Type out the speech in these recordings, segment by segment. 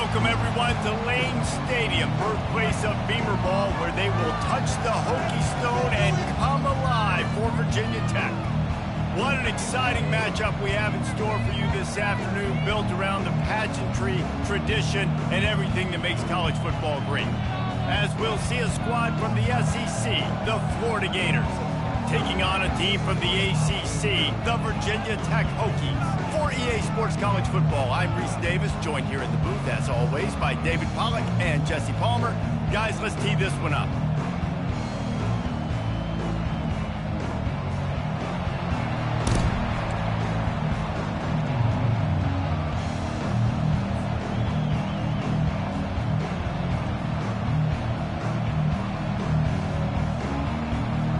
Welcome, everyone, to Lane Stadium, birthplace of Beamer Ball, where they will touch the Hokie Stone and come alive for Virginia Tech. What an exciting matchup we have in store for you this afternoon, built around the pageantry, tradition, and everything that makes college football great. As we'll see a squad from the SEC, the Florida Gators, taking on a team from the ACC, the Virginia Tech Hokies. For EA Sports College Football, I'm Reese Davis, joined here in the booth, as always, by David Pollack and Jesse Palmer. Guys, let's tee this one up.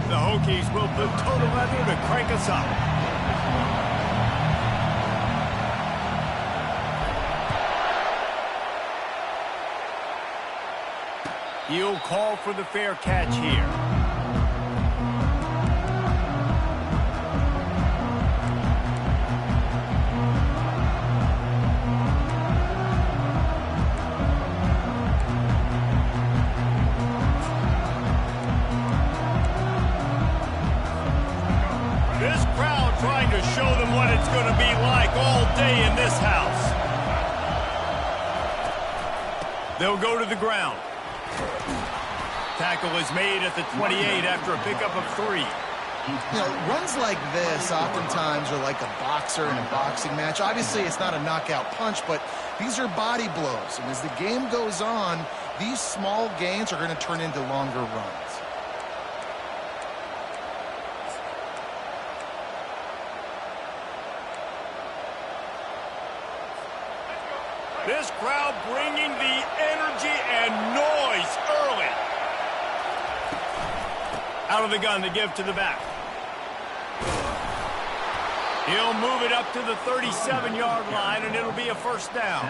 The Hokies will put total leather to crank us up. He'll call for the fair catch here. This crowd trying to show them what it's going to be like all day in this house. They'll go to the ground. Tackle is made at the 28 after a pickup of 3. You know, runs like this oftentimes are like a boxer in a boxing match. Obviously, it's not a knockout punch, but these are body blows. And as the game goes on, these small gains are going to turn into longer runs. This crowd bringing the energy and noise early. Out of the gun to give to the back. He'll move it up to the 37-yard line, and it'll be a first down.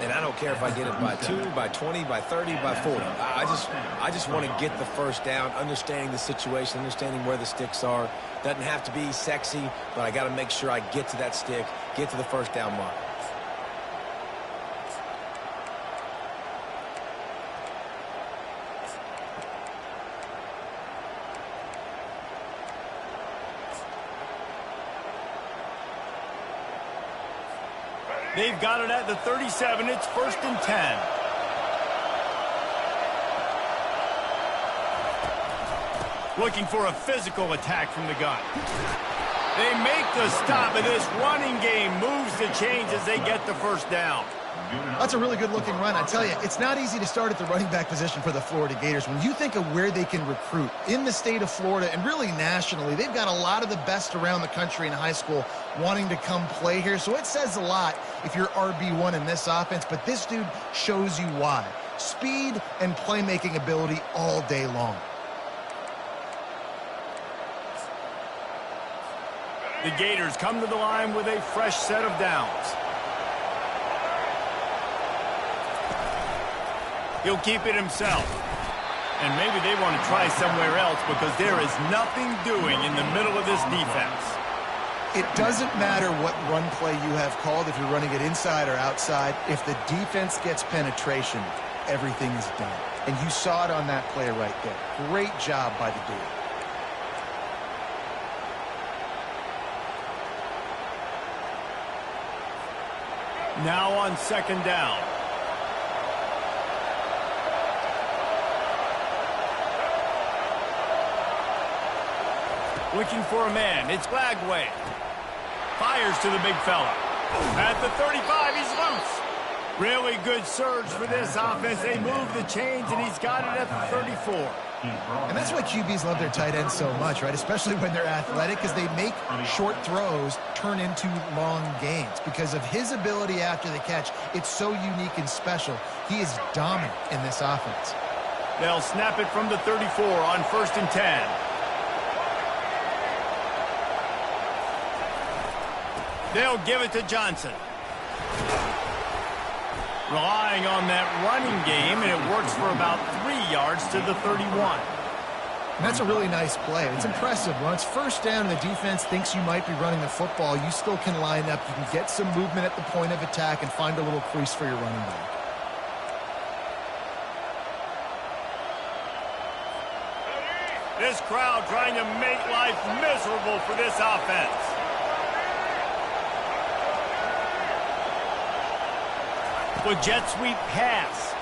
And I don't care if I get it by 2, by 20, by 30, by 40. I just want to get the first down, understanding the situation, understanding where the sticks are. Doesn't have to be sexy, but I got to make sure I get to that stick, get to the first down mark. They've got it at the 37. It's 1st and 10. Looking for a physical attack from the gun. They make the stop, and this running game moves the chains as they get the first down. That's a really good-looking run. I tell you, it's not easy to start at the running back position for the Florida Gators. When you think of where they can recruit in the state of Florida and really nationally, they've got a lot of the best around the country in high school wanting to come play here. So it says a lot if you're RB1 in this offense, but this dude shows you why. Speed and playmaking ability all day long. The Gators come to the line with a fresh set of downs. He'll keep it himself. And maybe they want to try somewhere else because there is nothing doing in the middle of this defense. It doesn't matter what run play you have called, if you're running it inside or outside. If the defense gets penetration, everything is done. And you saw it on that play right there. Great job by the dude. Now on 2nd down. Looking for a man. It's Lagway. Fires to the big fella. At the 35, he's loose. Really good surge for this offense. They move the chains, and he's got it at the 34. And that's why QBs love their tight ends so much, right? Especially when they're athletic, because they make short throws turn into long gains. Because of his ability after the catch, it's so unique and special. He is dominant in this offense. They'll snap it from the 34 on 1st and 10. They'll give it to Johnson. Relying on that running game, and it works for about 3 yards to the 31. And that's a really nice play. It's impressive. When it's 1st down and the defense thinks you might be running the football, you still can line up. You can get some movement at the point of attack and find a little crease for your running back. This crowd trying to make life miserable for this offense. With jet sweep pass.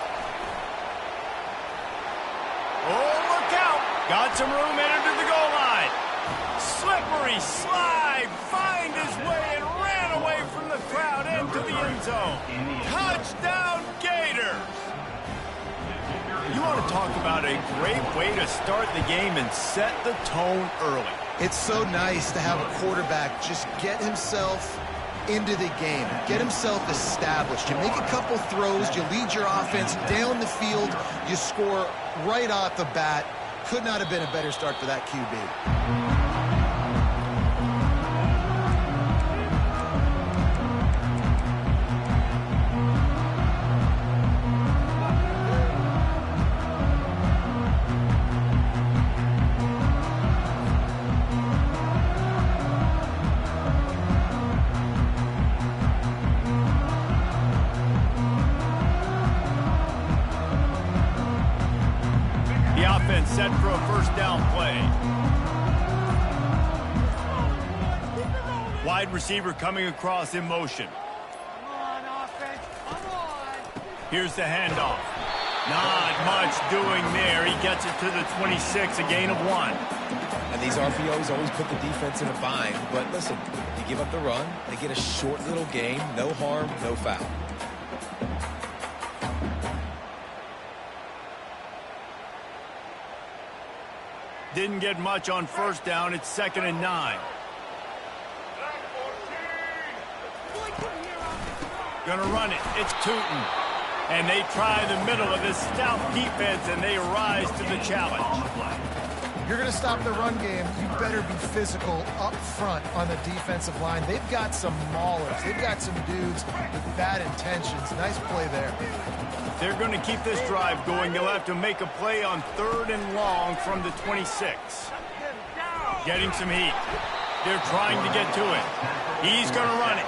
Oh, look out. Got some room, entered to the goal line. Slippery slide, find his way and ran away from the crowd into the end zone. Touchdown, Gators. You want to talk about a great way to start the game and set the tone early. It's so nice to have a quarterback just get himself into the game, get himself established. You make a couple throws, you lead your offense down the field, you score right off the bat. Could not have been a better start for that QB. Set for a first down play. Wide receiver coming across in motion. Come on, offense. Come on. Here's the handoff. Not much doing there. He gets it to the 26, a gain of 1. And these RPOs always put the defense in a bind. But listen, you give up the run, they get a short little gain. No harm, no foul. Didn't get much on first down. It's 2nd and 9. Gonna run it. It's Tootin. And they try the middle of this stout defense, and they rise to the challenge. You're going to stop the run game, you better be physical up front on the defensive line. They've got some maulers. They've got some dudes with bad intentions. Nice play there. They're going to keep this drive going. They'll have to make a play on 3rd and long from the 26. Getting some heat. They're trying to get to it. He's going to run it.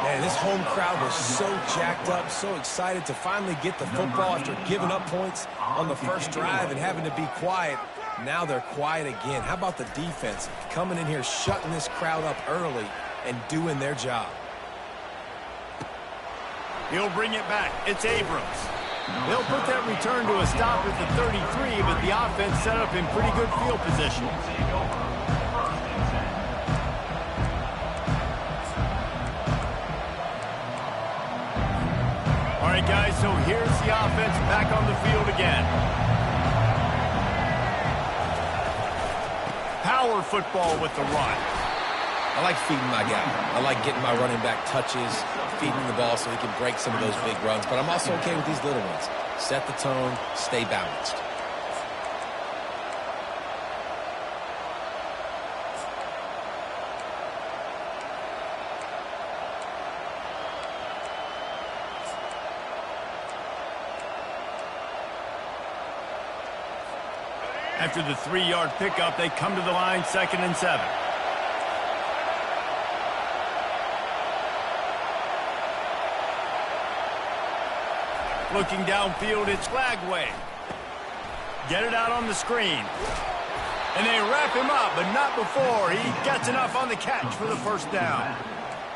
Man, this home crowd was so jacked up, so excited to finally get the football after giving up points on the first drive and having to be quiet. Now they're quiet again. How about the defense coming in here, shutting this crowd up early and doing their job? He'll bring it back. It's Abrams. They'll put that return to a stop at the 33, but the offense set up in pretty good field position. All right, guys, so here's the offense back on the field again. Power football with the run. I like feeding my guy. I like getting my running back touches, feeding the ball so he can break some of those big runs. But I'm also okay with these little ones. Set the tone, stay balanced. After the 3-yard pickup, they come to the line, 2nd and 7. Looking downfield, it's Lagway. Get it out on the screen. And they wrap him up, but not before he gets enough on the catch for the first down.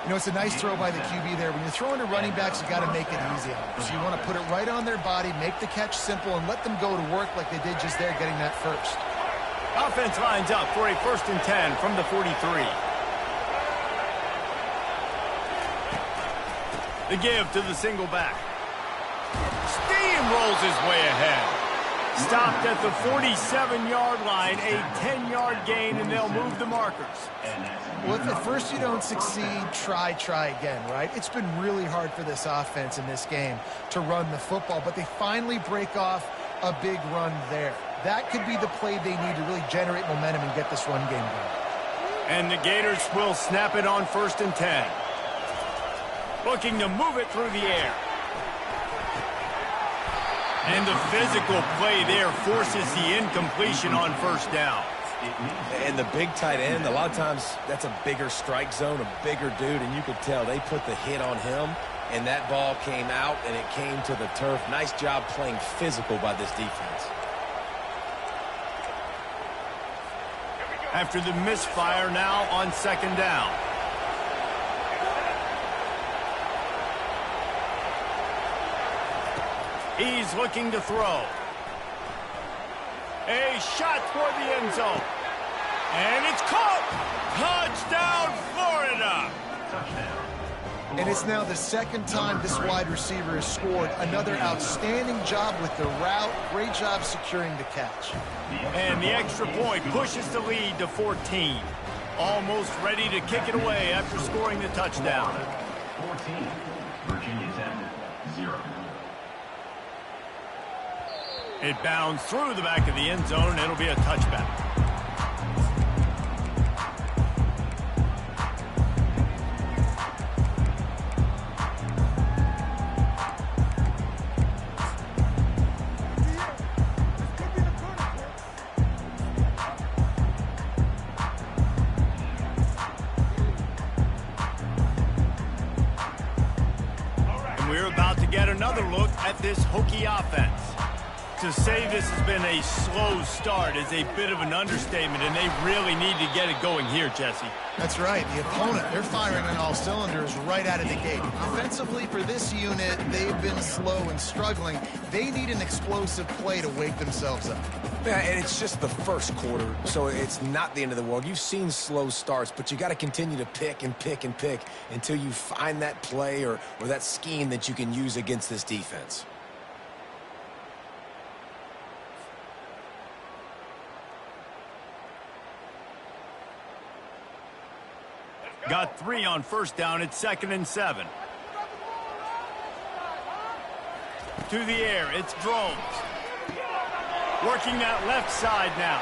You know, it's a nice throw by the QB there. When you're throwing to running backs, you got to make it easy on them. So you want to put it right on their body, make the catch simple, and let them go to work like they did just there, getting that first. Offense lines up for a 1st and 10 from the 43. The give to the single back. Steamrolls his way ahead. Stopped at the 47-yard line, a 10-yard gain, and they'll move the markers. Well, if at first you don't succeed, try again, right? It's been really hard for this offense in this game to run the football, but they finally break off a big run there. That could be the play they need to really generate momentum and get this run game going. And the Gators will snap it on 1st and 10. Looking to move it through the air. And the physical play there forces the incompletion on 1st down. And the big tight end, a lot of times that's a bigger strike zone, a bigger dude, and you could tell they put the hit on him, and that ball came out, and it came to the turf. Nice job playing physical by this defense. After the misfire, now on second down. He's looking to throw. A shot toward the end zone. And it's caught. Touchdown, Florida. And it's now the second time this wide receiver has scored. Another outstanding job with the route. Great job securing the catch. And the extra point pushes the lead to 14. Almost ready to kick it away after scoring the touchdown. 14, Virginia Tech, 0. It bounds through the back of the end zone, and it'll be a touchback. We're about to get another look at this Hokie offense. To say this has been a slow start is a bit of an understatement, and they really need to get it going here, Jesse. That's right. The opponent, they're firing on all cylinders right out of the gate. Offensively, for this unit, they've been slow and struggling. They need an explosive play to wake themselves up. Yeah, and it's just the first quarter, so it's not the end of the world. You've seen slow starts, but you got to continue to pick and pick and pick until you find that play or that scheme that you can use against this defense. Got 3 on first down. It's 2nd and 7. To the air, it's Drones. Working that left side now.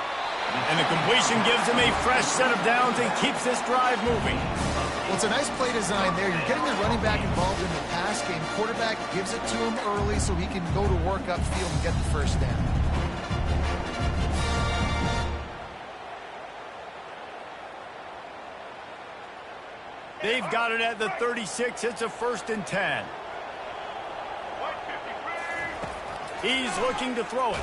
And the completion gives him a fresh set of downs and keeps this drive moving. Well, it's a nice play design there. You're getting the running back involved in the pass game. Quarterback gives it to him early so he can go to work upfield and get the first down. They've got it at the 36. It's a 1st and 10. He's looking to throw it.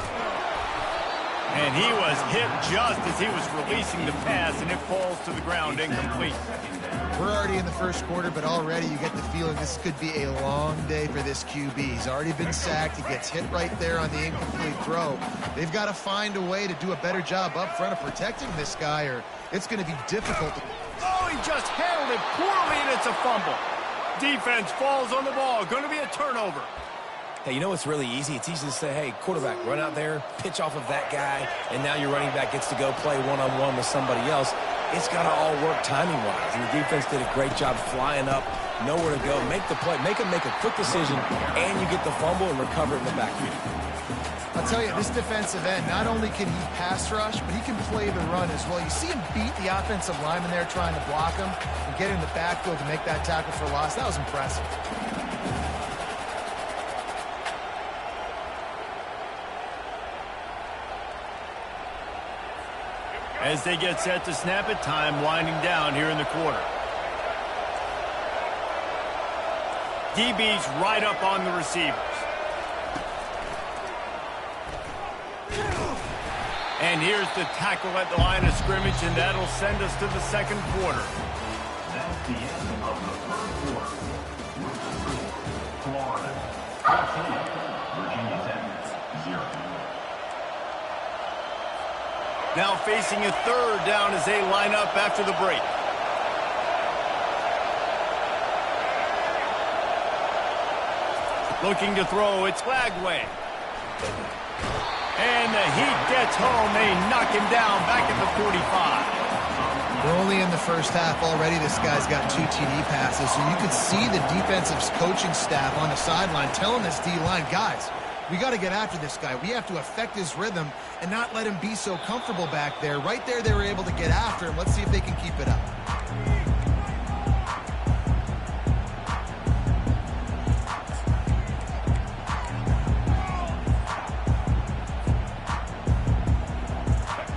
And he was hit just as he was releasing the pass, and it falls to the ground incomplete. We're already in the first quarter, but already you get the feeling this could be a long day for this QB. He's already been sacked. He gets hit right there on the incomplete throw. They've got to find a way to do a better job up front of protecting this guy, or it's going to be difficult. Oh, he just handled it poorly, and it's a fumble. Defense falls on the ball. Going to be a turnover. Hey, you know what's really easy? It's easy to say, hey, quarterback, run out there, pitch off of that guy, and now your running back gets to go play one-on-one with somebody else. It's got to all work timing-wise, and the defense did a great job flying up, nowhere to go, make the play, make a quick decision, and you get the fumble and recover it in the backfield. I'll tell you, this defensive end, not only can he pass rush, but he can play the run as well. You see him beat the offensive lineman there trying to block him and get in the backfield to make that tackle for loss. That was impressive. As they get set to snap it, time winding down here in the quarter. DB's right up on the receivers. And here's the tackle at the line of scrimmage, and that'll send us to the second quarter. That's the end of the third quarter. Florida, 14, Virginia Tech, 0. Now facing a third down as they line up after the break. Looking to throw, it's Lagway. And the Heat gets home. They knock him down back at the 45. We're only in the first half already. This guy's got 2 TD passes. So you could see the defensive coaching staff on the sideline telling this D-line, guys, we got to get after this guy. We have to affect his rhythm and not let him be so comfortable back there. Right there, they were able to get after him. Let's see if they can keep it up.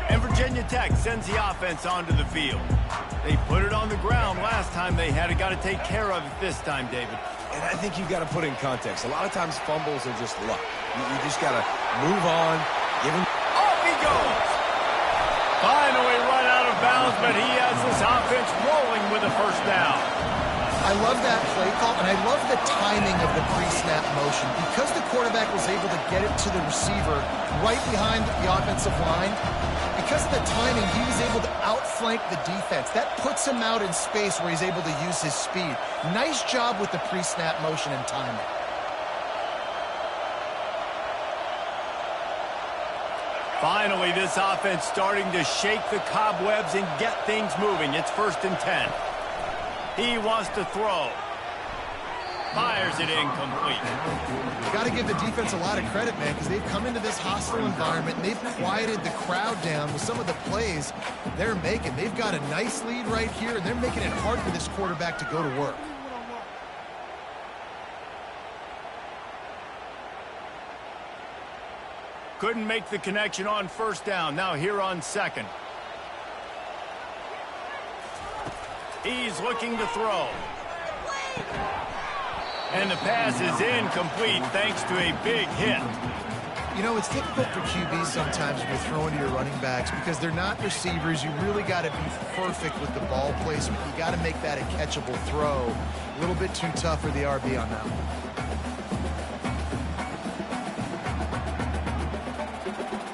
And Virginia Tech sends the offense onto the field. They put it on the ground last time they had it. Got to take care of it this time, David. And I think you've got to put in context. A lot of times fumbles are just luck. You just got to move on, give him. Off he goes. Finally run out of but he has this offense rolling with a first down. I love that play call, and I love the timing of the pre-snap motion. Because the quarterback was able to get it to the receiver right behind the offensive line, because of the timing, he was able to outflank the defense. That puts him out in space where he's able to use his speed. Nice job with the pre-snap motion and timing. Finally, this offense starting to shake the cobwebs and get things moving. It's 1st and 10. He wants to throw. Fires it incomplete. Got to give the defense a lot of credit, man, because they've come into this hostile environment and they've quieted the crowd down with some of the plays they're making. They've got a nice lead right here, and they're making it hard for this quarterback to go to work. Couldn't make the connection on 1st down. Now here on 2nd. He's looking to throw. And the pass is incomplete thanks to a big hit. You know, it's difficult for QBs sometimes when you're throwing to your running backs because they're not receivers. You really got to be perfect with the ball placement. You got to make that a catchable throw. A little bit too tough for the RB on that one.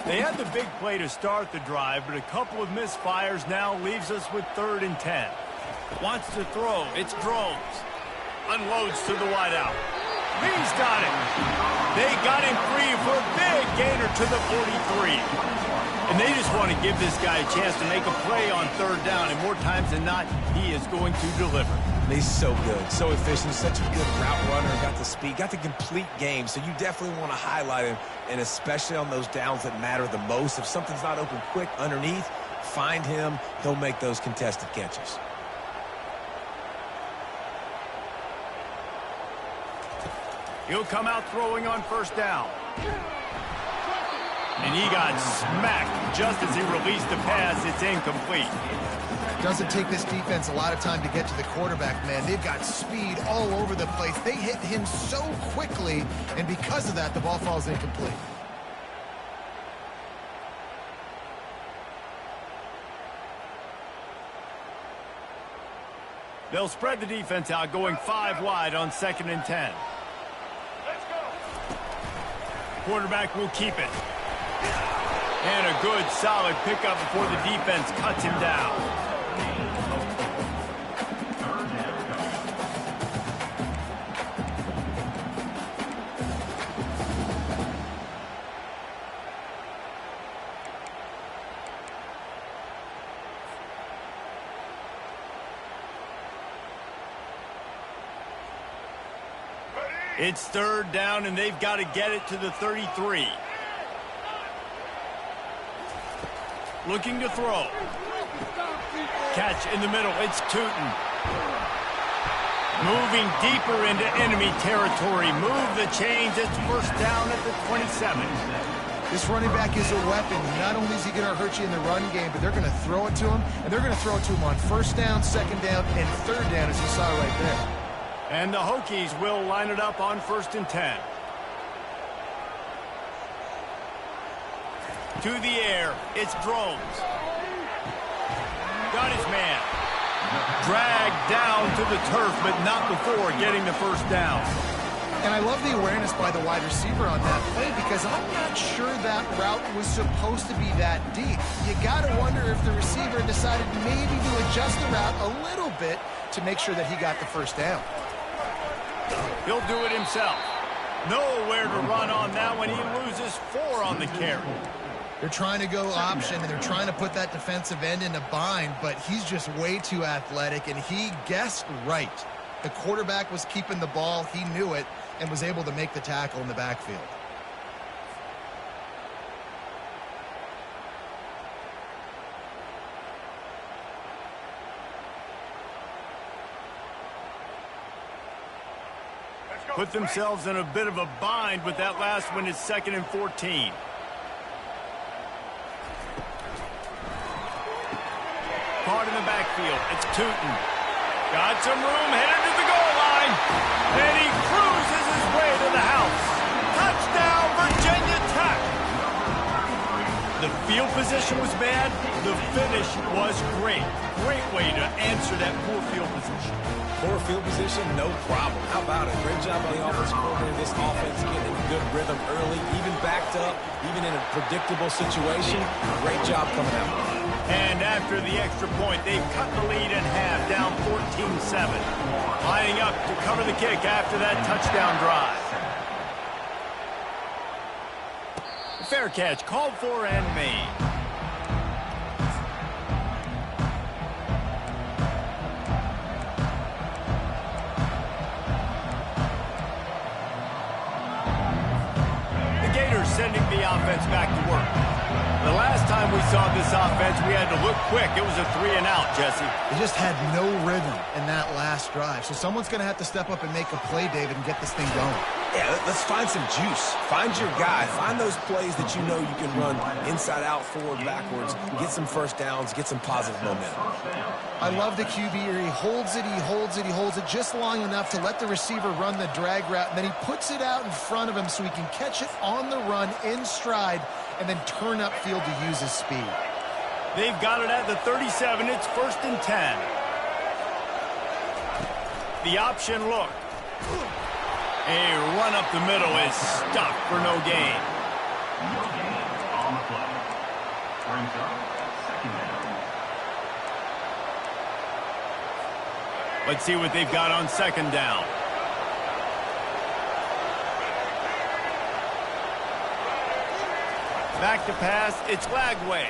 They had the big play to start the drive, but a couple of misfires now leaves us with 3rd and 10. Wants to throw. It's Drones. Unloads to the wideout. He's got it. They got him free for a big gainer to the 43. And they just want to give this guy a chance to make a play on 3rd down, and more times than not, he is going to deliver. He's so good, so efficient, such a good route runner, got the speed, got the complete game, so you definitely want to highlight him, and especially on those downs that matter the most. If something's not open quick underneath, find him, he'll make those contested catches. He'll come out throwing on 1st down. And he got smacked just as he released the pass. It's incomplete. Doesn't take this defense a lot of time to get to the quarterback, man. They've got speed all over the place. They hit him so quickly, and because of that, the ball falls incomplete. They'll spread the defense out, going 5 wide on 2nd and 10. Quarterback will keep it. And a good, solid pickup before the defense cuts him down. It's 3rd down, and they've got to get it to the 33. Looking to throw. Catch in the middle. It's Tootin. Moving deeper into enemy territory. Move the chains. It's 1st down at the 27. This running back is a weapon. Not only is he going to hurt you in the run game, but they're going to throw it to him, and they're going to throw it to him on 1st down, 2nd down, and 3rd down, as you saw right there. And the Hokies will line it up on 1st and 10. To the air, it's Drones. Got his man. Dragged down to the turf, but not before getting the 1st down. And I love the awareness by the wide receiver on that play because I'm not sure that route was supposed to be that deep. You got to wonder if the receiver decided maybe to adjust the route a little bit to make sure that he got the 1st down. He'll do it himself. Nowhere to run on that one. He loses 4 on the carry. They're trying to go option, and they're trying to put that defensive end in a bind, but he's just way too athletic, and he guessed right. The quarterback was keeping the ball. He knew it and was able to make the tackle in the backfield. Put themselves in a bit of a bind with that last one. Is 2nd and 14. Caught in the backfield. It's Tootin. Got some room, headed to the goal line. And he cruises his way to the house. Touchdown, Virginia Tech. The field position was bad. The finish was great. Great way to answer that poor field position. Poor field position, no problem. How about it? Great job by the offensive coordinator. This offense getting in a good rhythm early, even backed up, even in a predictable situation. Great job coming out. And after the extra point, they've cut the lead in half, down 14-7. Lining up to cover the kick after that touchdown drive. Fair catch, called for and made. The Gators sending the offense back to work. The last time we saw this offense, we had to look quick. It was a 3-and-out, Jesse. They just had no rhythm in that last drive. So someone's going to have to step up and make a play, David, and get this thing going. Yeah, let's find some juice. Find your guy. Find those plays that you know you can run inside out, forward, backwards. Get some first downs. Get some positive momentum. I love the QB here. He holds it, he holds it, he holds it just long enough to let the receiver run the drag route, and then he puts it out in front of him so he can catch it on the run in stride and then turn upfield to use his speed. They've got it at the 37. It's 1st and 10. The option look. A run up the middle is stuck for no gain. No gain on the play. Brings up 2nd down. Let's see what they've got on 2nd down. Back to pass, it's Lagway.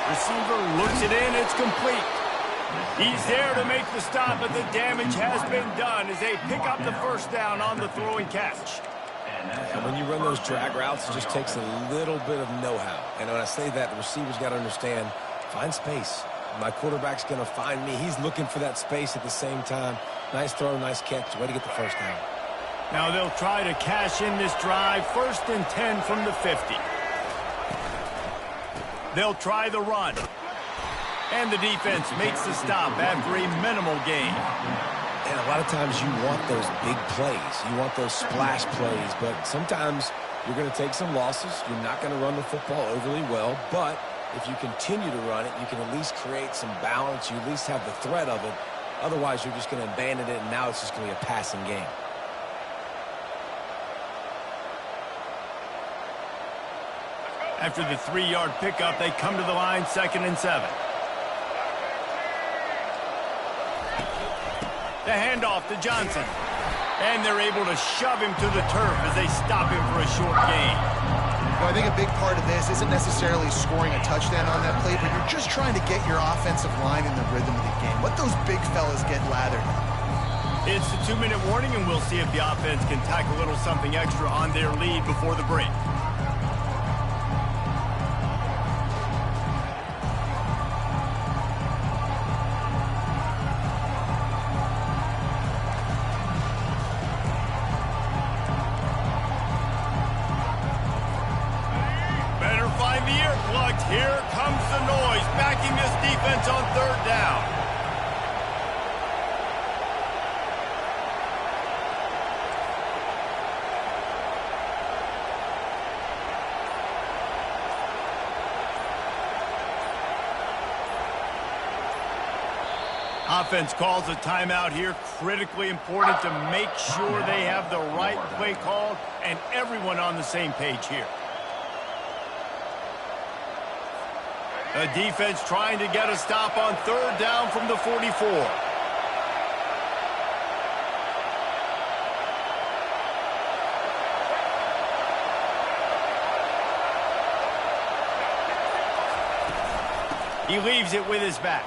Receiver looks it in, it's complete. He's there to make the stop, but the damage has been done as they pick up the 1st down on the throw and catch. And when you run those drag routes, it just takes a little bit of know-how. And when I say that, the receiver's got to understand, find space. My quarterback's going to find me. He's looking for that space at the same time. Nice throw, nice catch. Way to get the 1st down. Now they'll try to cash in this drive. 1st and 10 from the 50. They'll try the run. And the defense makes the stop after a minimal gain. And a lot of times you want those big plays. You want those splash plays. But sometimes you're going to take some losses. You're not going to run the football overly well. But if you continue to run it, you can at least create some balance. You at least have the threat of it. Otherwise, you're just going to abandon it, and now it's just going to be a passing game. After the 3-yard pickup, they come to the line, 2nd and 7. The handoff to Johnson. And they're able to shove him to the turf as they stop him for a short gain. Well, I think a big part of this isn't necessarily scoring a touchdown on that play, but you're just trying to get your offensive line in the rhythm of the game. Let those big fellas get lathered. It's the 2-minute warning, and we'll see if the offense can tack a little something extra on their lead before the break. Here comes the noise, backing this defense on 3rd down. Offense calls a timeout here. Critically important to make sure they have the right play called and everyone on the same page here. The defense trying to get a stop on 3rd down from the 44. He leaves it with his back.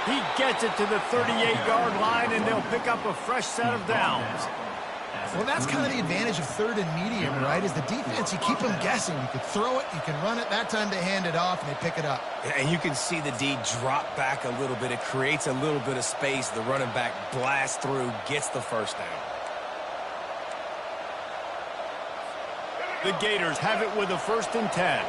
He gets it to the 38-yard line, and they'll pick up a fresh set of downs. Well, that's kind of the advantage of 3rd and medium, right? Is the defense, you keep them guessing. You can throw it, you can run it. That time they hand it off, and they pick it up. And you can see the D drop back a little bit. It creates a little bit of space. The running back blasts through, gets the 1st down. The Gators have it with a 1st and 10.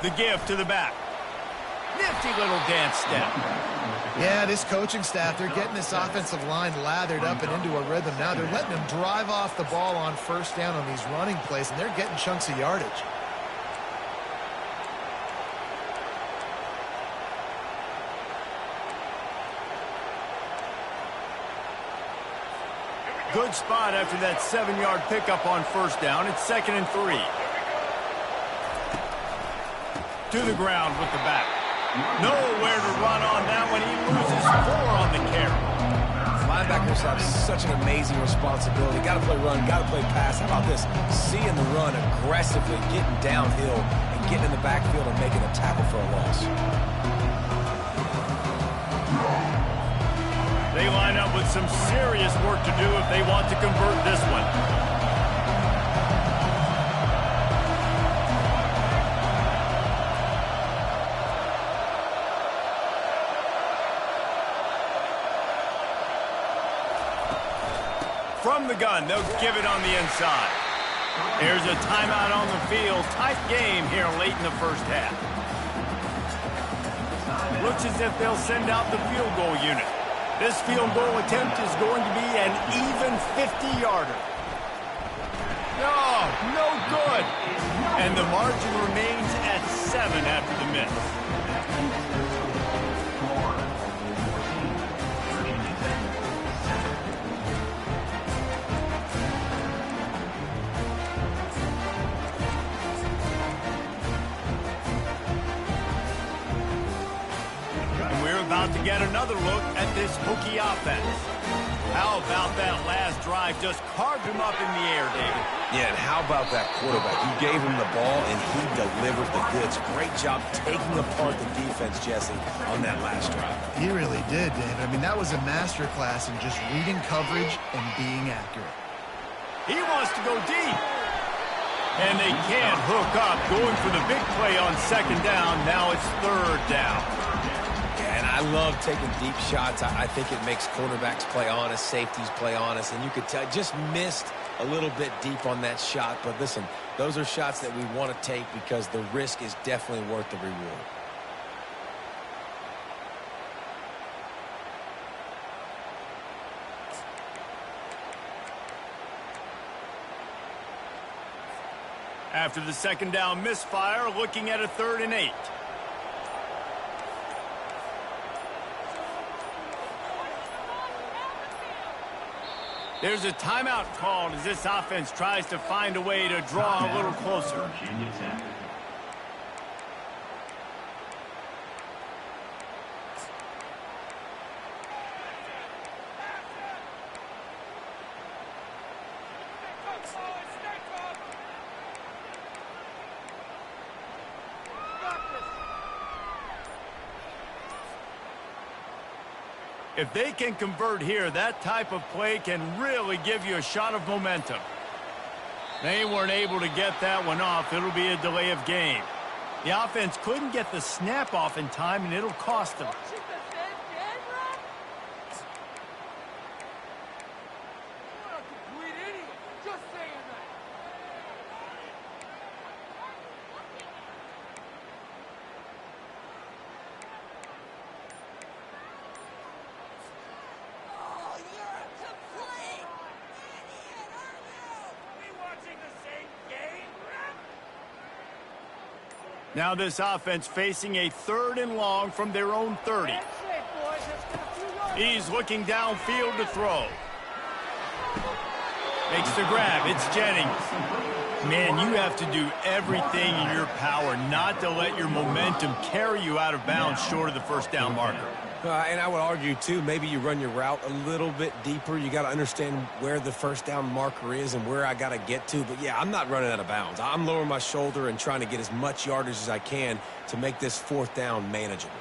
The give to the back. Nifty little dance step. Yeah, this coaching staff, they're getting this offensive line lathered up and into a rhythm. Now they're letting them drive off the ball on first down on these running plays, and they're getting chunks of yardage. Good spot after that 7-yard pickup on first down. It's 2nd and 3. To the ground with the back. Nowhere to run on that one. He loses 4 on the carry. Linebackers have such an amazing responsibility. Got to play run, got to play pass. How about this? Seeing the run aggressively, getting downhill, and getting in the backfield and making a tackle for a loss. They line up with some serious work to do if they want to convert this one. From the gun, they'll give it on the inside. There's a timeout on the field. Tight game here late in the first half. Looks as if they'll send out the field goal unit. This field goal attempt is going to be an even 50-yarder. No good. And the margin remains at 7 after the miss. About to get another look at this Hokie offense. How about that last drive? Just carved him up in the air, David. Yeah, and how about that quarterback? You gave him the ball, and he delivered the goods. Great job taking apart the defense, Jesse, on that last drive. He really did, David. I mean, that was a master class in just reading coverage and being accurate. He wants to go deep. And they can't hook up. Going for the big play on 2nd down. Now it's 3rd down. And I love taking deep shots. I think it makes quarterbacks play honest, safeties play honest, and you could tell just missed a little bit deep on that shot. But listen, those are shots that we want to take because the risk is definitely worth the reward. After the 2nd down misfire, looking at a 3rd and 8. There's a timeout called as this offense tries to find a way to draw a little closer. Virginia Tech. If they can convert here, that type of play can really give you a shot of momentum. They weren't able to get that one off. It'll be a delay of game. The offense couldn't get the snap off in time, and it'll cost them. Now this offense facing a 3rd and long from their own 30. He's looking downfield to throw. Makes the grab. It's Jennings. Man, you have to do everything in your power not to let your momentum carry you out of bounds short of the 1st down marker. And I would argue, too, maybe you run your route a little bit deeper. You got to understand where the 1st down marker is and where I got to get to. But, yeah, I'm not running out of bounds. I'm lowering my shoulder and trying to get as much yardage as I can to make this 4th down manageable.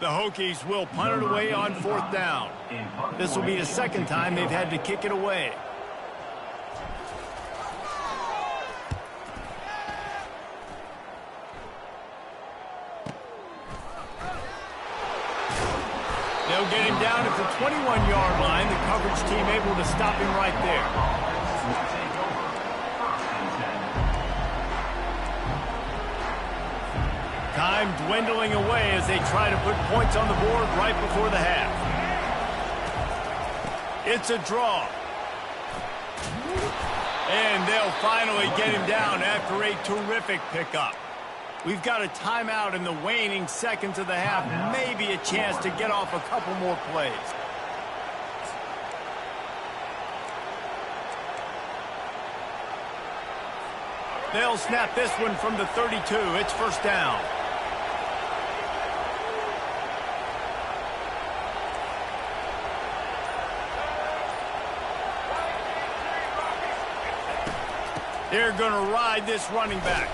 The Hokies will punt it away on 4th down. This will be the 2nd time they've had to kick it away. They'll get him down at the 21-yard line. The coverage team able to stop him right there. Time dwindling away as they try to put points on the board right before the half. It's a draw. And they'll finally get him down after a terrific pickup. We've got a timeout in the waning seconds of the half. Maybe a chance to get off a couple more plays. They'll snap this one from the 32. It's first down. They're going to ride this running back.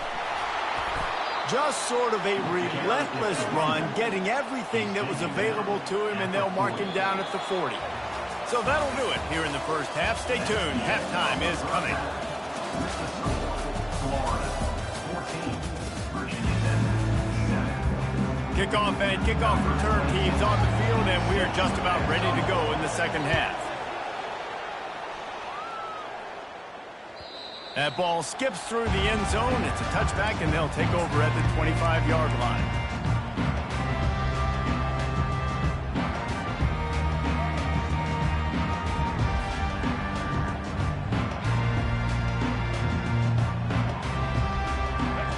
Just sort of a relentless run, getting everything that was available to him, and they'll mark him down at the 40. So that'll do it here in the first half. Stay tuned. Halftime is coming. Florida 14, Virginia Tech 7. Kickoff and kickoff return teams on the field, and we are just about ready to go in the second half. That ball skips through the end zone. It's a touchback, and they'll take over at the 25-yard line.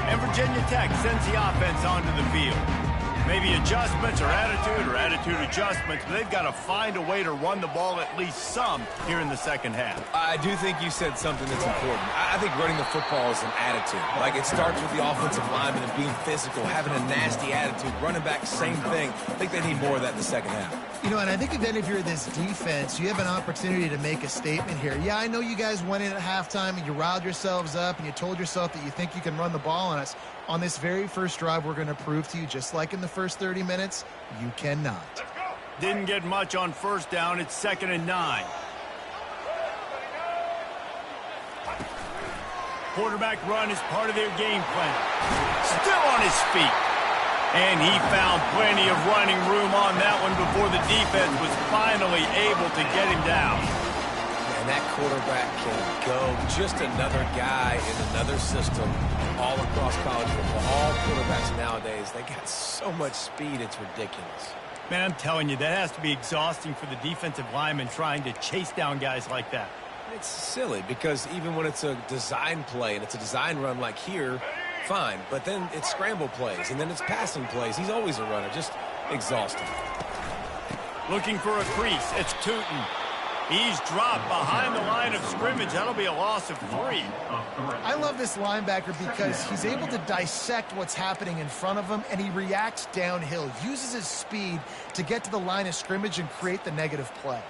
And Virginia Tech sends the offense onto the field. Maybe adjustments or attitude adjustments, but they've got to find a way to run the ball at least some here in the second half. I do think you said something that's important. I think running the football is an attitude. Like, it starts with the offensive lineman and being physical, having a nasty attitude. Running back, same thing. I think they need more of that in the second half. You know, and I think then if you're this defense, you have an opportunity to make a statement here. Yeah, I know you guys went in at halftime and you riled yourselves up and you told yourself that you think you can run the ball on us. On this very first drive, we're going to prove to you, just like in the first 30 minutes, you cannot. Didn't get much on first down. It's 2nd and 9. Quarterback run is part of their game plan. Still on his feet. And he found plenty of running room on that one before the defense was finally able to get him down. And that quarterback can go. Just another guy in another system all across college football. All quarterbacks nowadays, they got so much speed, it's ridiculous. Man, I'm telling you, that has to be exhausting for the defensive lineman trying to chase down guys like that. It's silly because even when it's a design play and it's a design run like here, fine. But then it's scramble plays and then it's passing plays. He's always a runner. Just exhausting. Looking for a crease. It's Tootin. He's dropped behind the line of scrimmage. That'll be a loss of 3. I love this linebacker because he's able to dissect what's happening in front of him, and he reacts downhill, uses his speed to get to the line of scrimmage and create the negative play.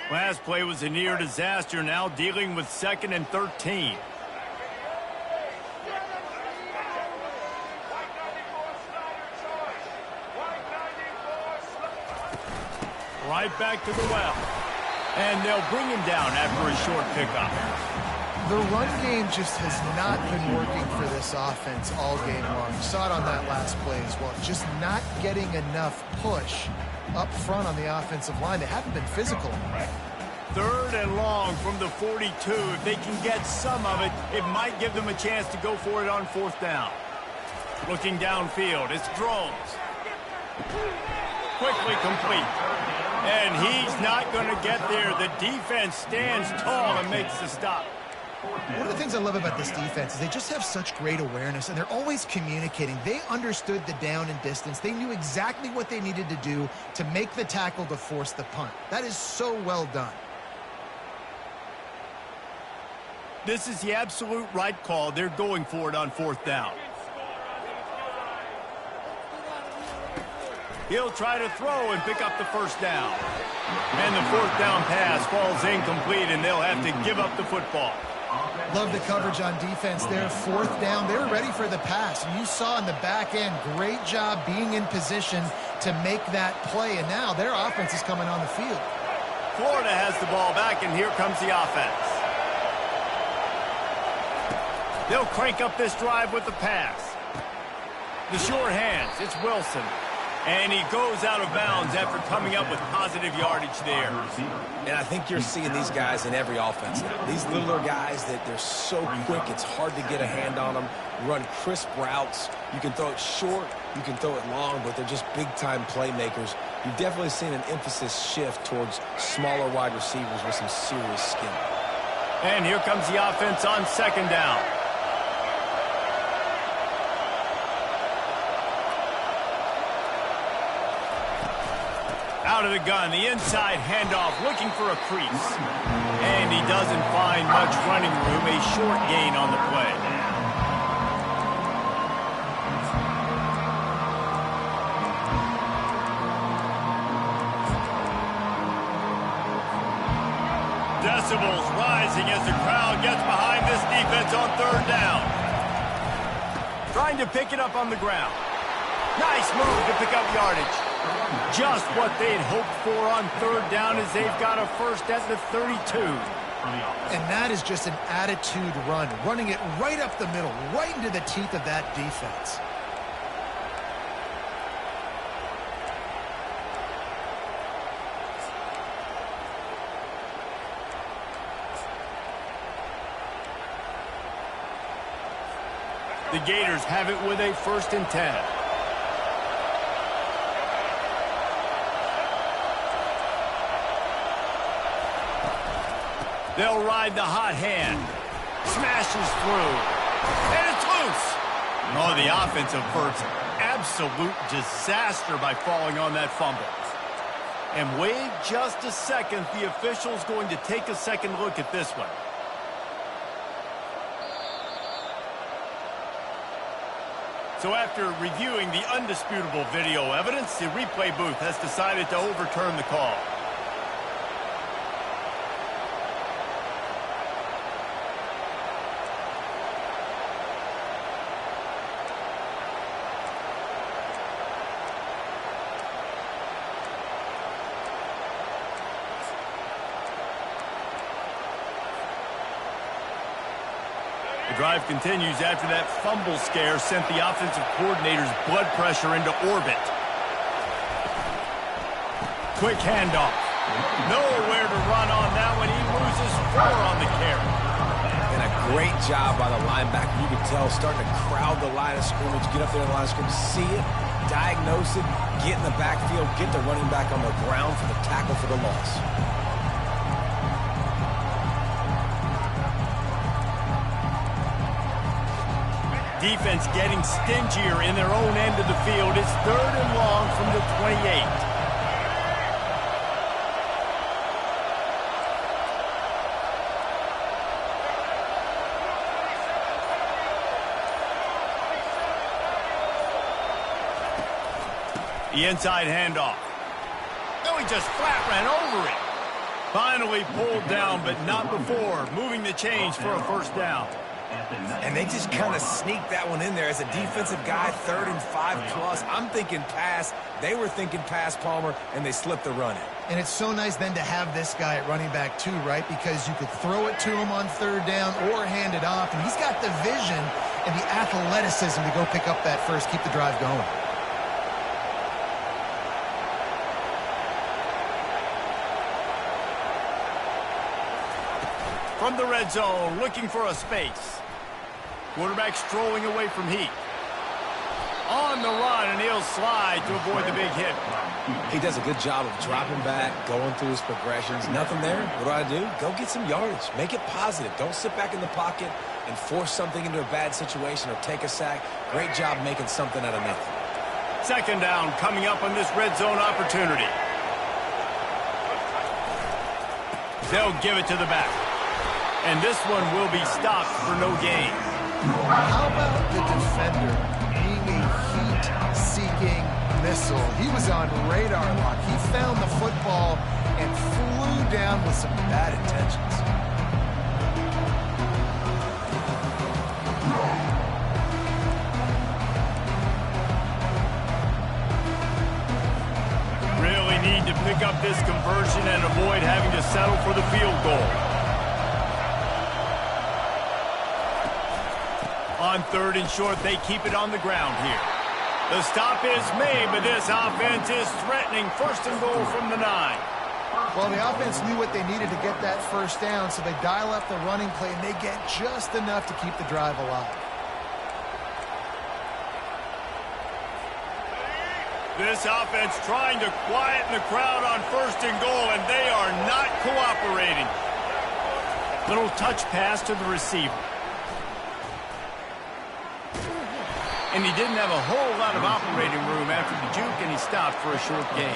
Last play was a near disaster, now dealing with 2nd and 13. Right back to the well. And they'll bring him down after a short pickup. The run game just has not been working for this offense all game long. You saw it on that last play as well. Just not getting enough push up front on the offensive line. They haven't been physical enough. 3rd and long from the 42. If they can get some of it, it might give them a chance to go for it on 4th down. Looking downfield, it's Drones. Quickly complete. And he's not going to get there. The defense stands tall and makes the stop. One of the things I love about this defense is they just have such great awareness, and they're always communicating. They understood the down and distance. They knew exactly what they needed to do to make the tackle to force the punt. That is so well done. This is the absolute right call. They're going for it on 4th down. He'll try to throw and pick up the 1st down. And the 4th down pass falls incomplete, and they'll have to give up the football. Love the coverage on defense there. 4th down, they're ready for the pass. And you saw in the back end, great job being in position to make that play. And now their offense is coming on the field. Florida has the ball back, and here comes the offense. They'll crank up this drive with the pass. The short hands, it's Wilson. And he goes out of bounds after coming up with positive yardage there. And I think you're seeing these guys in every offense now. These littler guys that they're so quick, it's hard to get a hand on them. Run crisp routes. You can throw it short, you can throw it long, but they're just big-time playmakers. You've definitely seen an emphasis shift towards smaller wide receivers with some serious skill. And here comes the offense on second down. Out of the gun, the inside handoff, looking for a crease. And he doesn't find much running room, a short gain on the play. Decibels rising as the crowd gets behind this defense on third down. Trying to pick it up on the ground. Nice move to pick up yardage. Just what they'd hoped for on third down as they've got a first at the 32. And that is just an attitude run, running it right up the middle, right into the teeth of that defense. The Gators have it with a 1st and 10. They'll ride the hot hand. Smashes through. And it's loose. Oh, the offense averts absolute disaster by falling on that fumble. And wait just a second. The official's going to take a second look at this one. So after reviewing the undisputable video evidence, the replay booth has decided to overturn the call. The drive continues after that fumble scare sent the offensive coordinator's blood pressure into orbit. Quick handoff. Nowhere to run on that one. He loses 4 on the carry. And a great job by the linebacker. You can tell starting to crowd the line of scrimmage, get up there in the line of scrimmage, see it, diagnose it, get in the backfield, get the running back on the ground for the tackle for the loss. Defense getting stingier in their own end of the field. It's 3rd and long from the 28. The inside handoff. No, he just flat ran over it. Finally pulled down, but not before moving the chains for a 1st down. And they just kind of sneaked that one in there as a defensive guy, 3rd and 5+. I'm thinking pass. They were thinking pass, Palmer, and they slipped the run in. And it's so nice then to have this guy at running back too, right? Because you could throw it to him on 3rd down or hand it off. And he's got the vision and the athleticism to go pick up that first, keep the drive going. From the red zone, looking for a space. Quarterback strolling away from heat. On the run, and he'll slide to avoid the big hit. He does a good job of dropping back, going through his progressions. Nothing there. What do? Go get some yardage. Make it positive. Don't sit back in the pocket and force something into a bad situation or take a sack. Great job making something out of nothing. 2nd down coming up on this red zone opportunity. They'll give it to the back. And this one will be stopped for no gain. How about the defender being a heat-seeking missile? He was on radar lock. He found the football and flew down with some bad intentions. Really need to pick up this conversion and avoid having to settle for the field goal. On 3rd and short, they keep it on the ground here. The stop is made, but this offense is threatening. First and goal from the 9. Well, the offense knew what they needed to get that first down, so they dial up the running play, and they get just enough to keep the drive alive. This offense trying to quieten the crowd on first and goal, and they are not cooperating. Little touch pass to the receiver. And he didn't have a whole lot of operating room after the juke, and he stopped for a short gain.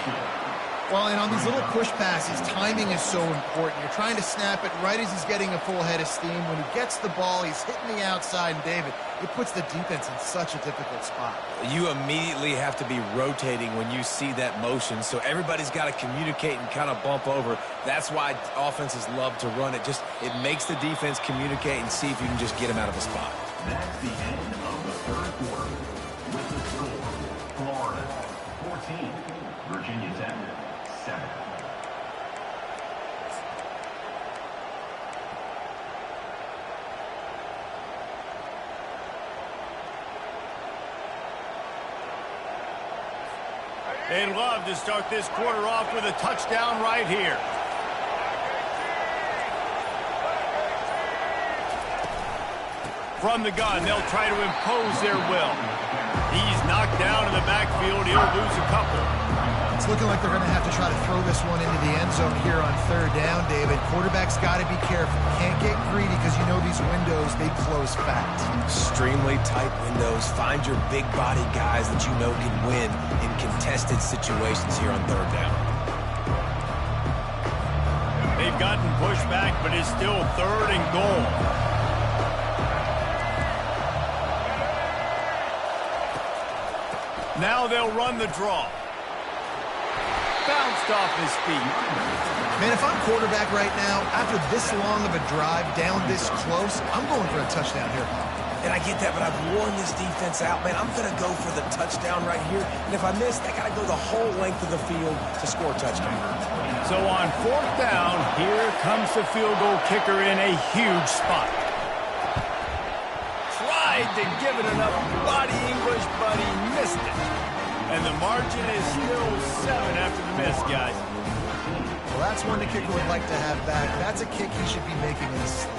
Well, and on these little push passes, timing is so important. You're trying to snap it right as he's getting a full head of steam. When he gets the ball, he's hitting the outside, and David, it puts the defense in such a difficult spot. You immediately have to be rotating when you see that motion, so everybody's got to communicate and kind of bump over. That's why offenses love to run it. It makes the defense communicate and see if you can just get him out of a spot. That's the end of the third quarter. With the score, Florida 14, Virginia Tech 7. They'd love to start this quarter off with a touchdown right here. From the gun, they'll try to impose their will. He's knocked down in the backfield. He'll lose a couple. It's looking like they're going to have to try to throw this one into the end zone here on third down, David. Quarterback's got to be careful. Can't get greedy because you know these windows, they close fast. Extremely tight windows. Find your big body guys that you know can win in contested situations here on third down. They've gotten pushed back, but it's still third and goal. Now they'll run the draw. Bounced off his feet. Man, if I'm quarterback right now, after this long of a drive down this close, I'm going for a touchdown here. And I get that, but I've worn this defense out, man. I'm going to go for the touchdown right here. And if I miss, they got to go the whole length of the field to score a touchdown. So on fourth down, here comes the field goal kicker in a huge spot. Tried to give it enough body English, but he missed it. And the margin is still 7 after the miss, guys. Well, that's one the kicker would like to have back. That's a kick he should be making in his sleep.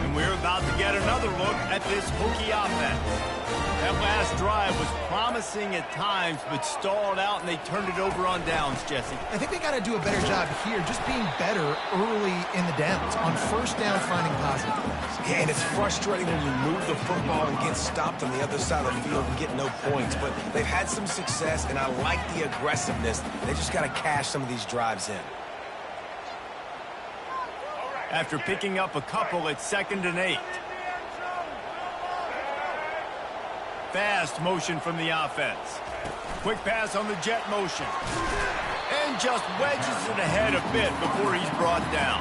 And we're about to get another look at this Hokie offense. That last drive was promising at times, but stalled out, and they turned it over on downs, Jesse. I think they got to do a better job here, just being better early in the downs. On first down, finding positive plays. Yeah, and it's frustrating when you move the football and get stopped on the other side of the field and get no points. But they've had some success, and I like the aggressiveness. They just got to cash some of these drives in. After picking up a couple, it's 2nd and 8. Fast motion from the offense. Quick pass on the jet motion. And just wedges it ahead a bit before he's brought down.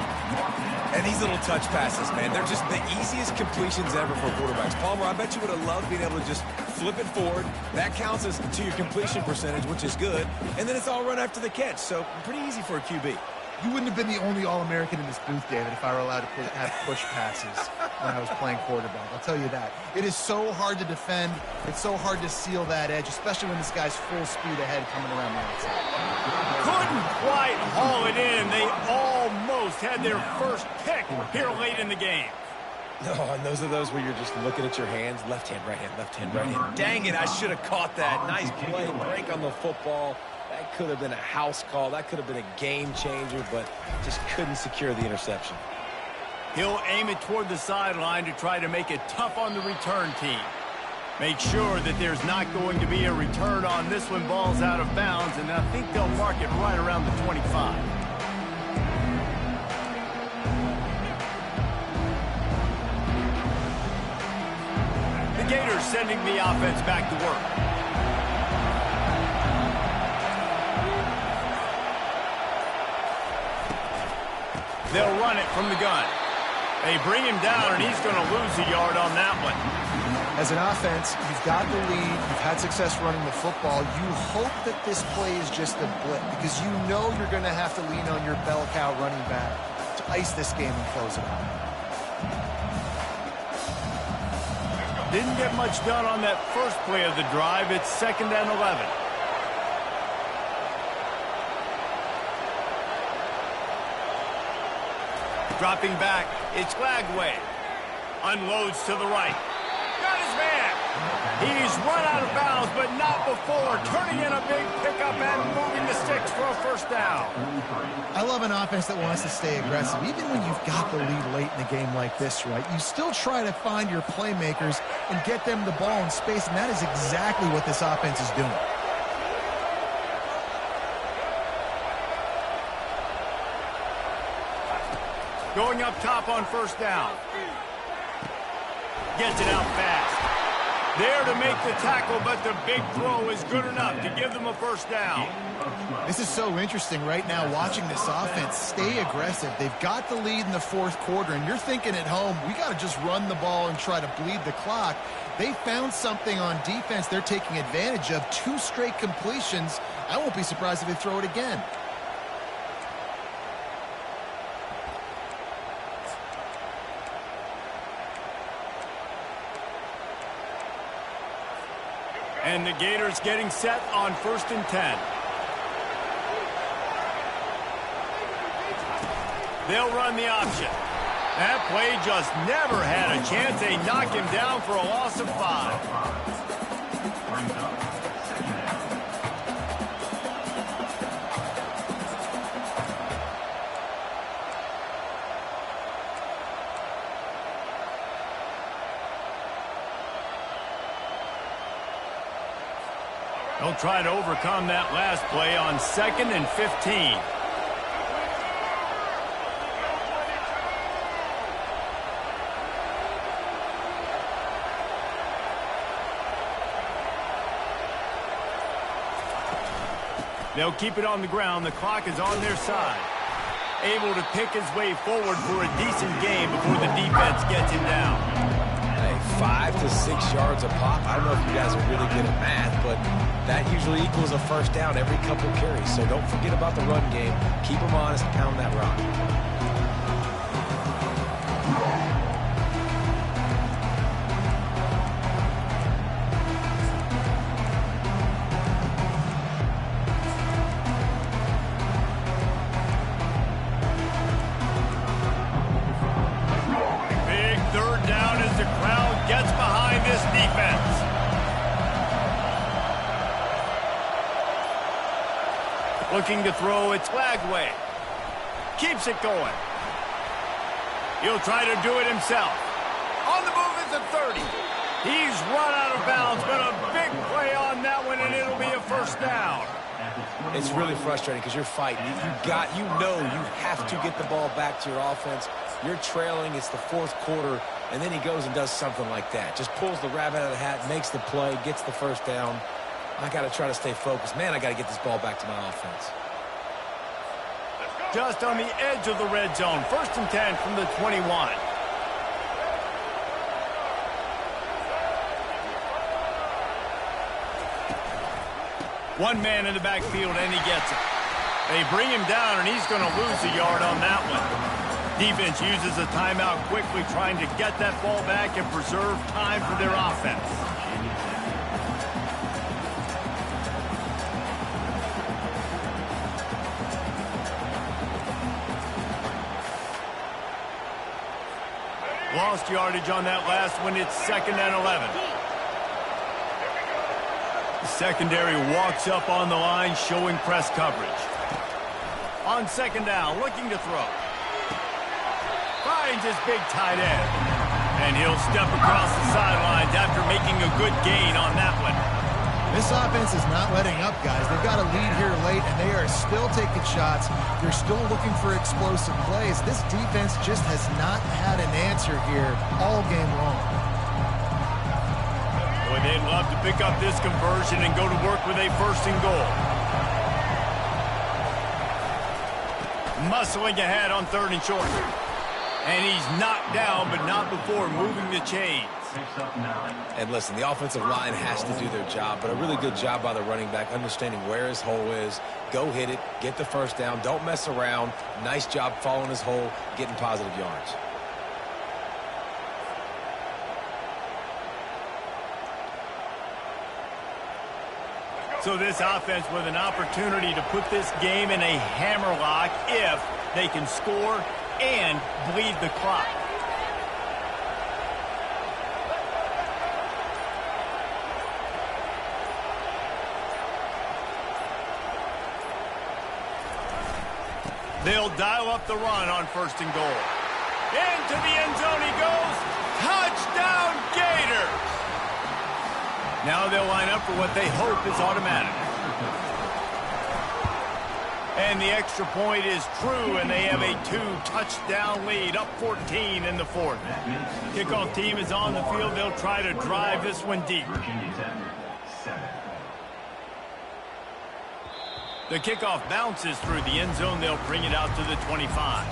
And these little touch passes, man, they're just the easiest completions ever for quarterbacks. Palmer, I bet you would have loved being able to just flip it forward. That counts as to your completion percentage, which is good. And then it's all run after the catch, so pretty easy for a QB. You wouldn't have been the only All-American in this booth, David, if I were allowed to have push passes when I was playing quarterback. I'll tell you that. It is so hard to defend. It's so hard to seal that edge, especially when this guy's full speed ahead coming around the outside. Couldn't quite haul it in. They almost had their first pick here late in the game. No, and those are those where you're just looking at your hands. Left hand, right hand, left hand, right hand. Dang it, I should have caught that. Nice play, break on the football. That could have been a house call. That could have been a game changer, but just couldn't secure the interception. He'll aim it toward the sideline to try to make it tough on the return team. Make sure that there's not going to be a return on this one. Ball's out of bounds, and I think they'll mark it right around the 25. The Gators sending the offense back to work. They'll run it from the gun. They bring him down, and he's going to lose a yard on that one. As an offense, you've got the lead. You've had success running the football. You hope that this play is just a blip because you know you're going to have to lean on your bell cow running back to ice this game and close it out. Didn't get much done on that first play of the drive. It's 2nd and 11. Dropping back, it's Lagway. Unloads to the right. Got his man. He's run out of bounds, but not before. Turning in a big pickup and moving the sticks for a first down. I love an offense that wants to stay aggressive. Even when you've got the lead late in a game like this, right, you still try to find your playmakers and get them the ball in space, and that is exactly what this offense is doing. Going up top on first down. Gets it out fast. There to make the tackle, but the big throw is good enough to give them a first down. This is so interesting right now, watching this offense stay aggressive. They've got the lead in the fourth quarter, and you're thinking at home, we got to just run the ball and try to bleed the clock. They found something on defense they're taking advantage of. 2 straight completions. I won't be surprised if they throw it again. And the Gators getting set on 1st and 10. They'll run the option. That play just never had a chance. They knock him down for a loss of 5. Brings up 2nd down. They'll try to overcome that last play on 2nd and 15. They'll keep it on the ground. The clock is on their side. Able to pick his way forward for a decent game before the defense gets him down. 5 to 6 yards a pop. I don't know if you guys are really good at math, but that usually equals a first down every couple carries. So don't forget about the run game. Keep them honest, pound that rock. Looking to throw, it's Lagway. Keeps it going. He'll try to do it himself. On the move is a 30. He's run out of bounds, but a big play on that one, and it'll be a first down. It's really frustrating because you're fighting. You know you have to get the ball back to your offense. You're trailing. It's the fourth quarter, and then he goes and does something like that. Just pulls the rabbit out of the hat, makes the play, gets the first down. I got to try to stay focused. Man, I got to get this ball back to my offense. Just on the edge of the red zone. 1st and 10 from the 21. One man in the backfield, and he gets it. They bring him down, and he's going to lose a yard on that one. Defense uses a timeout quickly, trying to get that ball back and preserve time for their offense. Lost yardage on that last one. It's 2nd and 11. The secondary walks up on the line, showing press coverage. On 2nd down, looking to throw. Finds his big tight end. And he'll step across the sidelines after making a good gain on that one. This offense is not letting up, guys. They've got a lead here late, and they are still taking shots. They're still looking for explosive plays. This defense just has not had an answer here all game long. Boy, they'd love to pick up this conversion and go to work with a 1st and goal. Muscling ahead on 3rd and short. And he's knocked down, but not before moving the chains. Picks up 9. And listen, the offensive line has to do their job, but a really good job by the running back understanding where his hole is. Go hit it, get the first down, don't mess around. Nice job following his hole, getting positive yards. So this offense with an opportunity to put this game in a hammerlock if they can score and bleed the clock. They'll dial up the run on 1st and goal. Into the end zone he goes. Touchdown Gators! Now they'll line up for what they hope is automatic. And the extra point is true, and they have a 2-touchdown lead, up 14 in the 4th. Kickoff team is on the field. They'll try to drive this one deep. Virginia Tech, 7. The kickoff bounces through the end zone. They'll bring it out to the 25.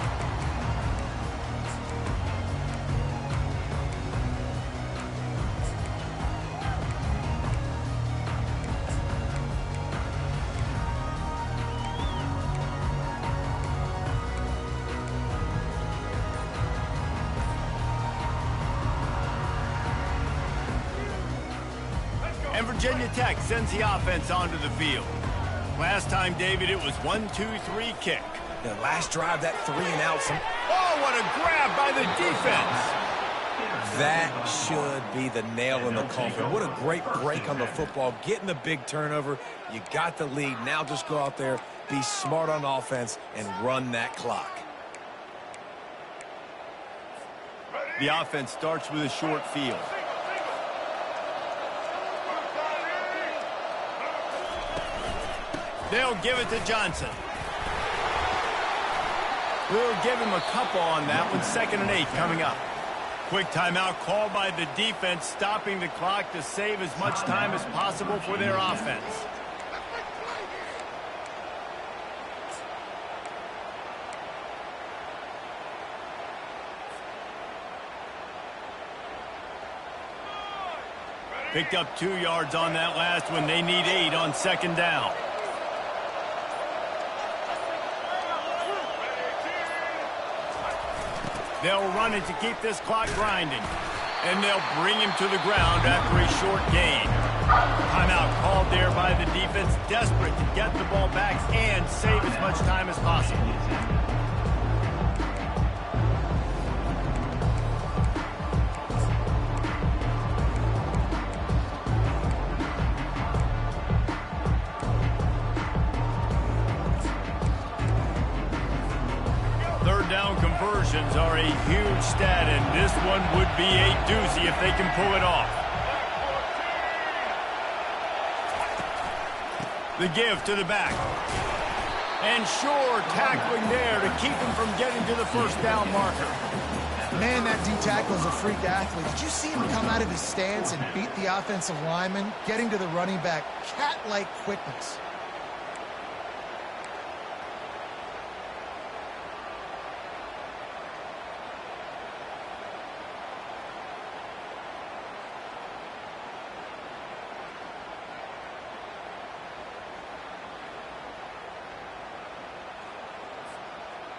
And Virginia Tech sends the offense onto the field. Last time, David, it was 1-2-3 kick. The last drive, that 3 and out. Oh, what a grab by the defense. That should be the nail in the coffin. What a great break on the football. Getting the big turnover. You got the lead. Now just go out there, be smart on offense, and run that clock. The offense starts with a short field. They'll give it to Johnson. We'll give him a couple on that one. 2nd and 8 coming up. Quick timeout called by the defense, stopping the clock to save as much time as possible for their offense. Picked up 2 yards on that last one. They need 8 on 2nd down. They'll run it to keep this clock grinding. And they'll bring him to the ground after a short gain. Timeout called there by the defense, desperate to get the ball back and save as much time as possible. Down conversions are a huge stat, and this one would be a doozy if they can pull it off. The give to the back. And sure tackling there to keep him from getting to the 1st down marker. Man, that D-tackle is a freak athlete. Did you see him come out of his stance and beat the offensive lineman, getting to the running back? Cat-like quickness.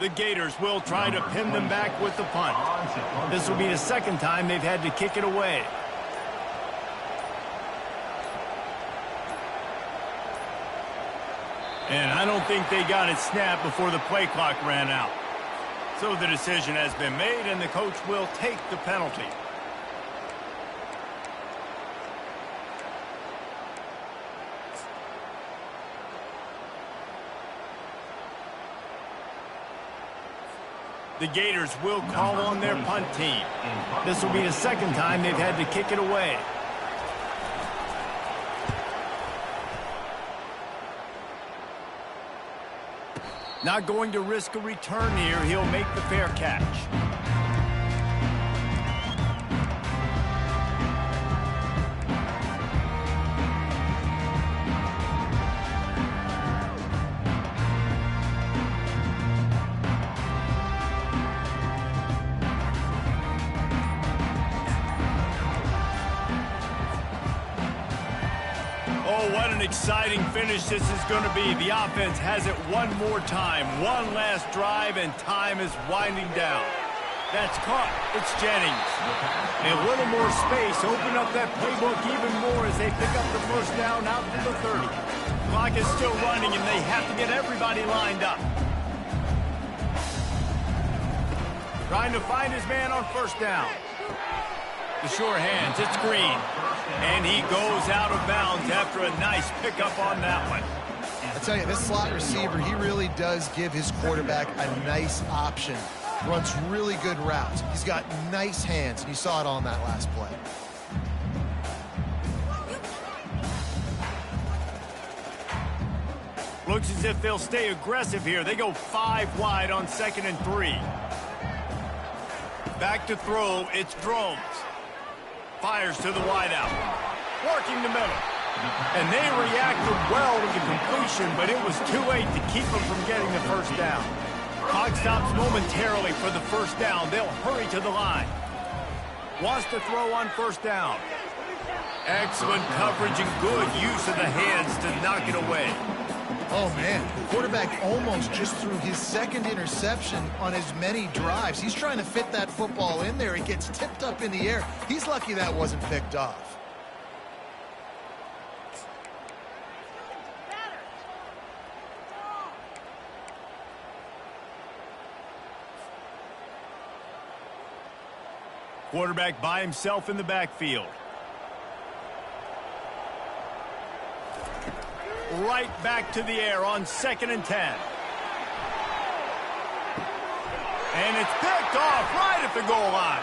The Gators will try to pin them back with the punt. This will be the 2nd time they've had to kick it away. And I don't think they got it snapped before the play clock ran out. So the decision has been made, and the coach will take the penalty. The Gators will call on their punt team. This will be the 2nd time they've had to kick it away. Not going to risk a return here. He'll make the fair catch. Oh, what an exciting finish this is going to be. The offense has it one more time. One last drive, and time is winding down. That's caught. It's Jennings. A little more space. Open up that playbook even more as they pick up the first down out to the 30. Clock is still running, and they have to get everybody lined up. Trying to find his man on first down. The sure hands. It's Green. And he goes out of bounds after a nice pickup on that one. I tell you, this slot receiver, he really does give his quarterback a nice option. Runs really good routes. He's got nice hands, and you saw it on that last play. Looks as if they'll stay aggressive here. They go 5 wide on 2nd and 3. Back to throw. It's Drones. Fires to the wideout. Working the middle. And they reacted well to the completion, but it was too late to keep them from getting the first down. Clock stops momentarily for the first down. They'll hurry to the line. Wants to throw on first down. Excellent coverage and good use of the hands to knock it away. Oh, man. The quarterback almost just threw his second interception on as many drives. He's trying to fit that football in there. It gets tipped up in the air. He's lucky that wasn't picked off. Quarterback by himself in the backfield. Right back to the air on 2nd and 10. And it's picked off right at the goal line.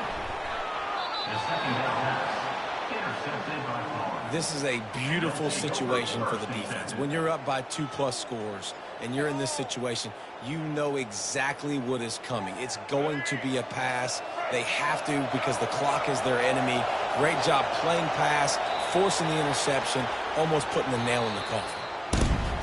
The second down pass, intercepted by Florida. This is a beautiful situation for the defense. When you're up by 2+ scores and you're in this situation, you know exactly what is coming. It's going to be a pass. They have to because the clock is their enemy. Great job playing pass, forcing the interception, almost putting the nail in the coffin.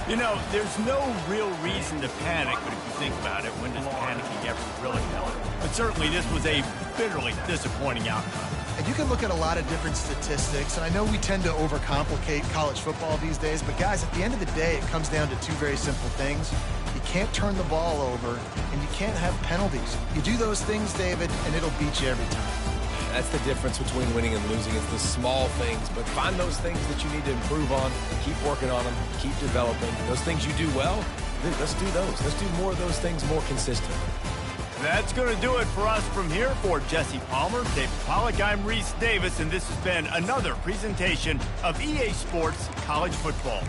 You know, there's no real reason to panic, but if you think about it, when does panicking ever really help? But certainly this was a bitterly disappointing outcome. And you can look at a lot of different statistics, and I know we tend to overcomplicate college football these days, but guys, at the end of the day, it comes down to 2 very simple things. You can't turn the ball over, and you can't have penalties. You do those things, David, and it'll beat you every time. That's the difference between winning and losing. It's the small things, but find those things that you need to improve on. Keep working on them. Keep developing. Those things you do well, let's do those. Let's do more of those things more consistently. That's going to do it for us from here. For Jesse Palmer, David Pollack, I'm Reese Davis, and this has been another presentation of EA Sports College Football.